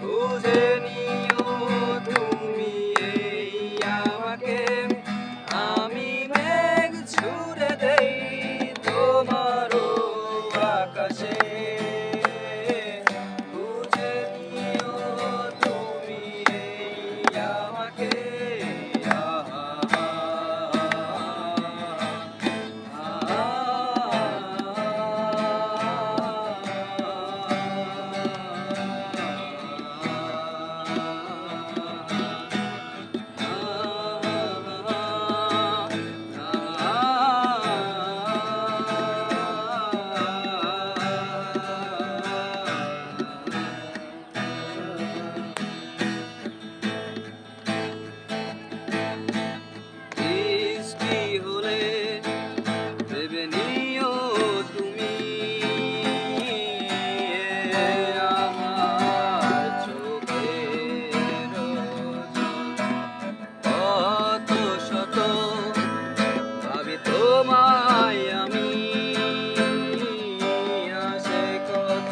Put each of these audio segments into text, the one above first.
বুঝে নিও তুমি এই আমাকে, আমি মেঘ ছুড়ে দেই তোমারও আকাশে। বুঝে নিও তুমি এই আমাকে, বৃষ্টি হলে ভেবে নিও তুমি আমার চোখের জল। কত শত ভাবি তোমায় আমি, আসে কত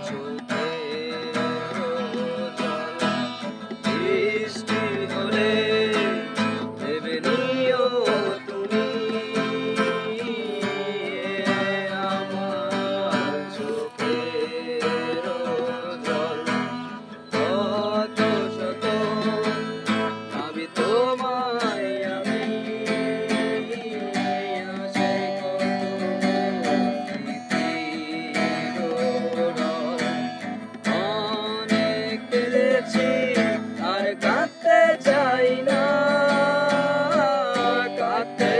চোখের জল। বৃষ্টি হলে ভেবে নিও তুমি আমার চোখের জল। কত শত ভাবি তোমায় আমি, আসে কত স্মৃতির রোল। অনেক কেঁদেছি আর কাঁদতে চাই না, কাঁদতে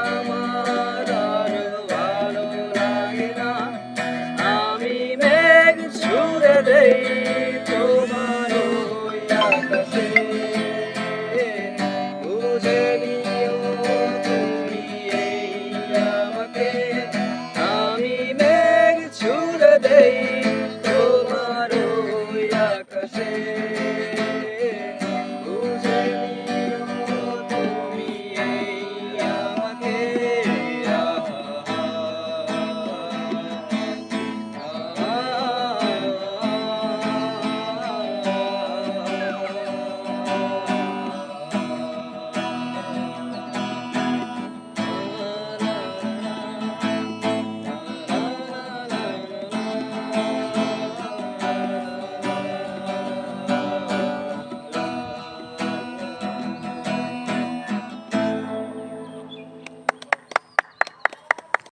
আমার আর ভালো লাগে না। আমি মেঘ ছুড়ে দেই